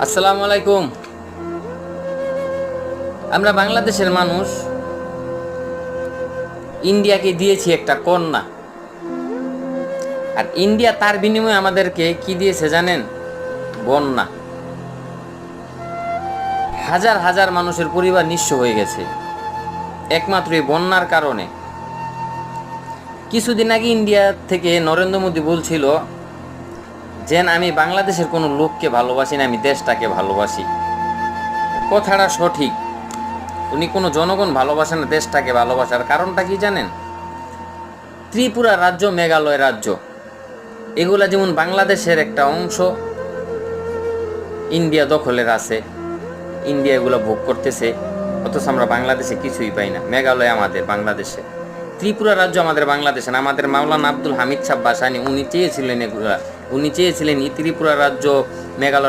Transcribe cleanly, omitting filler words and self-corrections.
আসসালামু আলাইকুম। আমরা বাংলাদেশের মানুষ ইন্ডিয়াকে দিয়েছি একটা কন্যা, আর ইন্ডিয়া তার বিনিময়ে আমাদেরকে কি দিয়েছে জানেন? বন্যা। হাজার হাজার মানুষের পরিবার নিঃস্ব হয়ে গেছে একমাত্র এই বন্যার কারণে। কিছুদিন আগে ইন্ডিয়া থেকে নরেন্দ্র মোদী বলছিল যেন আমি বাংলাদেশের কোনো লোককে ভালোবাসি না, আমি দেশটাকে ভালোবাসি। কথাটা সঠিক, উনি কোনো জনগণ ভালোবাসে না, দেশটাকে ভালোবাসার কারণটা কি জানেন? ত্রিপুরা রাজ্য, মেঘালয় রাজ্য, এগুলা যেমন বাংলাদেশের একটা অংশ, ইন্ডিয়া দখলের আছে, ইন্ডিয়া এগুলো ভোগ করতেছে, অথচ আমরা বাংলাদেশে কিছুই পাই না। মেঘালয় আমাদের বাংলাদেশে, ত্রিপুরা রাজ্য আমাদের বাংলাদেশে না। আমাদের মাওলানা আব্দুল হামিদ সাহেব বাসানি উনি চেয়েছিলেন এগুলা, উনি চেয়েছিলেন ত্রিপুরা রাজ্য, মেঘালয়